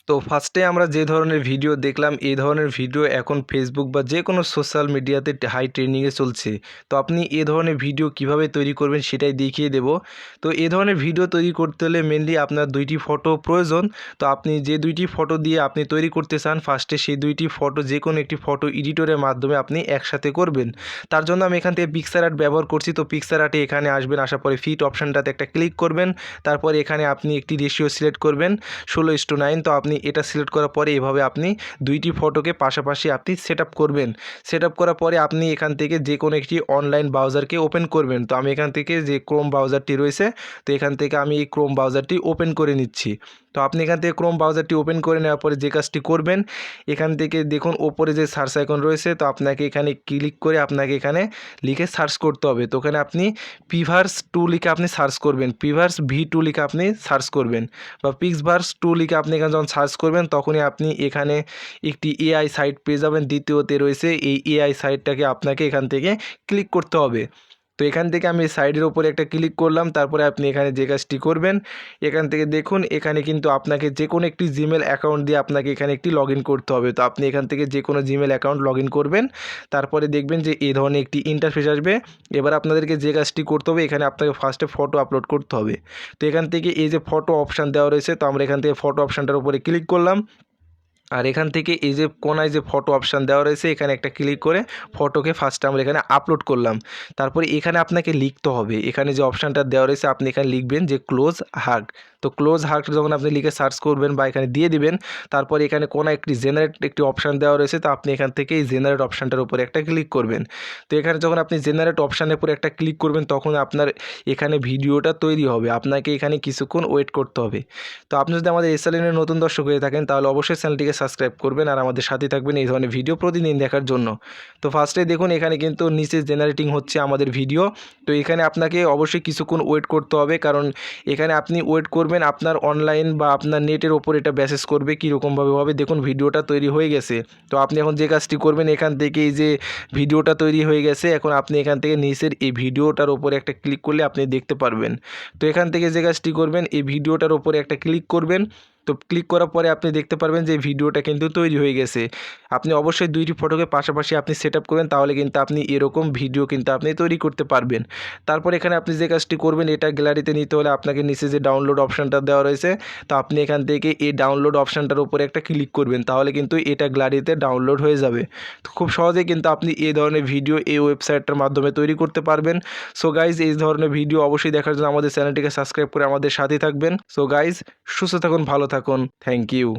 তো ফার্স্টে আমরা যে ধরনের ভিডিও দেখলাম এই ধরনের ভিডিও এখন ফেসবুক বা যে কোনো সোশ্যাল মিডিয়াতে হাই ট্রেন্ডিংয়ে চলছে। তো আপনি এ ধরনের ভিডিও কিভাবে তৈরি করবেন সেটাই দেখিয়ে দেব। তো এ ধরনের ভিডিও তৈরি করতে হলে মেনলি আপনার দুইটি ফটো প্রয়োজন। তো আপনি যে দুইটি ফটো দিয়ে আপনি তৈরি করতে চান ফার্স্টে সেই দুইটি ফটো যে কোনো একটি ফটো এডিটরের মাধ্যমে আপনি একসাথে করবেন। তার জন্য আমি এখান থেকে পিক্সার আর্ট ব্যবহার করছি। তো পিক্সার আর্টে এখানে আসবেন, আসার পরে ফিট অপশানটাতে একটা ক্লিক করবেন। তারপরে এখানে আপনি একটি রেশিও সিলেক্ট করবেন 16:9। তো আপনি এটা সিলেক্ট করার পরে এভাবে আপনি দুইটি ফটোকে পাশাপাশি আপনি সেট আপ করবেন। সেট আপ করার পরে আপনি এখান থেকে যে কোনো একটি অনলাইন ব্রাউজারকে ওপেন করবেন। তো আমি এখান থেকে যে ক্রোম ব্রাউজারটি রয়েছে, তো এখান থেকে আমি এই ক্রোম ব্রাউজারটি ওপেন করে নিচ্ছি। তো আপনি এখান থেকে ক্রোম ব্রাউজারটি ওপেন করে নেওয়ার পরে যে কাজটি করবেন, এখান থেকে দেখুন ওপরে যে সার্চ আইকন রয়েছে, তো আপনাকে এখানে ক্লিক করে আপনাকে এখানে লিখে সার্চ করতে হবে। তো ওখানে আপনি পিভার্স 2 লিখে আপনি সার্চ করবেন, পিভার্স V2 লিখে আপনি সার্চ করবেন বা পিক্সভার্স 2 লিখে আপনি এখানে যখন সার্চ করবেন তখনই আপনি এখানে একটি এআই সাইট পেয়ে যাবেন। দ্বিতীয়তে রয়েছে এই এআই সাইটটাকে আপনাকে এখান থেকে ক্লিক করতে হবে। তো এখান থেকে আমি সাইডের উপরে একটা ক্লিক করলাম। তারপরে আপনি এখানে যে কাজটি করবেন, এখান থেকে দেখুন এখানে কিন্তু আপনাকে যে কোনো একটি জিমেল অ্যাকাউন্ট দিয়ে আপনাকে এখানে একটি লগ ইন করতে হবে। তো আপনি এখান থেকে যে কোনো জিমেল অ্যাকাউন্ট লগ ইন করবেন। তারপরে দেখবেন যে এই ধরনের একটি ইন্টারফেস আসবে। এবার আপনাদেরকে যে কাজটি করতে হবে, এখানে আপনাকে ফার্স্টে ফটো আপলোড করতে হবে। তো এখান থেকে এই যে ফটো অপশান দেওয়া রয়েছে, তো আমরা এখান থেকে ফটো অপশানটার উপরে ক্লিক করলাম। আর এখান থেকে এই যে কোনায় যে ফটো অপশান দেওয়া রয়েছে এখানে একটা ক্লিক করে ফটোকে ফার্স্টে আমরা এখানে আপলোড করলাম। তারপরে এখানে আপনাকে লিখতে হবে, এখানে যে অপশানটা দেওয়া রয়েছে আপনি এখানে লিখবেন যে ক্লোজ হাগ। তো ক্লোজ হাগ যখন আপনি লিখে সার্চ করবেন বা এখানে দিয়ে দিবেন, তারপরে এখানে কোনায় একটি জেনারেট একটি অপশান দেওয়া রয়েছে। তো আপনি এখান থেকে এই জেনারেট অপশানটার উপরে একটা ক্লিক করবেন। তো এখানে যখন আপনি জেনারেট অপশানের উপরে একটা ক্লিক করবেন তখন আপনার এখানে ভিডিওটা তৈরি হবে। আপনাকে এখানে কিছুক্ষণ ওয়েট করতে হবে। তো আপনি যদি আমাদের এই চ্যানেলের নতুন দর্শক হয়ে থাকেন তাহলে অবশ্যই চ্যানেলটিকে সাবস্ক্রাইব করবেন আর আমাদের সাথে থাকবেন এই ধরনের ভিডিও প্রতিদিন দেখার জন্য। তো ফার্স্টে দেখুন এখানে কিন্তু নিচে জেনারেটিং হচ্ছে আমাদের ভিডিও। তো এখানে আপনাকে অবশ্যই কিছুক্ষণ ওয়েট করতে হবে, কারণ এখানে আপনি ওয়েট করবেন আপনার অনলাইন বা আপনার নেটের ওপর এটা ব্যাসেস করবে কীরকমভাবে হবে। দেখুন ভিডিওটা তৈরি হয়ে গেছে। তো আপনি এখন যে কাজটি করবেন, এখান থেকে এই যে ভিডিওটা তৈরি হয়ে গেছে, এখন আপনি এখান থেকে নিচের এই ভিডিওটার ওপরে একটা ক্লিক করলে আপনি দেখতে পারবেন। তো এখান থেকে যে কাজটি করবেন, এই ভিডিওটার ওপরে একটা ক্লিক করবেন। তো ক্লিক করার পরে আপনি দেখতে পারবেন যে ভিডিওটা কিন্তু তৈরি হয়ে গেছে। আপনি অবশ্যই দুইটি ফটোকে পাশাপাশি আপনি সেট আপ করবেন, তাহলে কিন্তু আপনি এরকম ভিডিও কিন্তু আপনি তৈরি করতে পারবেন। তারপর এখানে আপনি যে কাজটি করবেন, এটা গ্যালারিতে নিতে হলে আপনাকে নিচে যে ডাউনলোড অপশানটা দেওয়া রয়েছে, তো আপনি এখান থেকে এই ডাউনলোড অপশানটার উপরে একটা ক্লিক করবেন, তাহলে কিন্তু এটা গ্যালারিতে ডাউনলোড হয়ে যাবে। তো খুব সহজেই কিন্তু আপনি এই ধরনের ভিডিও এই ওয়েবসাইটটার মাধ্যমে তৈরি করতে পারবেন। সো গাইজ, এই ধরনের ভিডিও অবশ্যই দেখার জন্য আমাদের চ্যানেলটিকে সাবস্ক্রাইব করে আমাদের সাথে থাকবেন। সো গাইজ, সুস্থ থাকুন, ভালো থাকুন, থ্যাংক ইউ।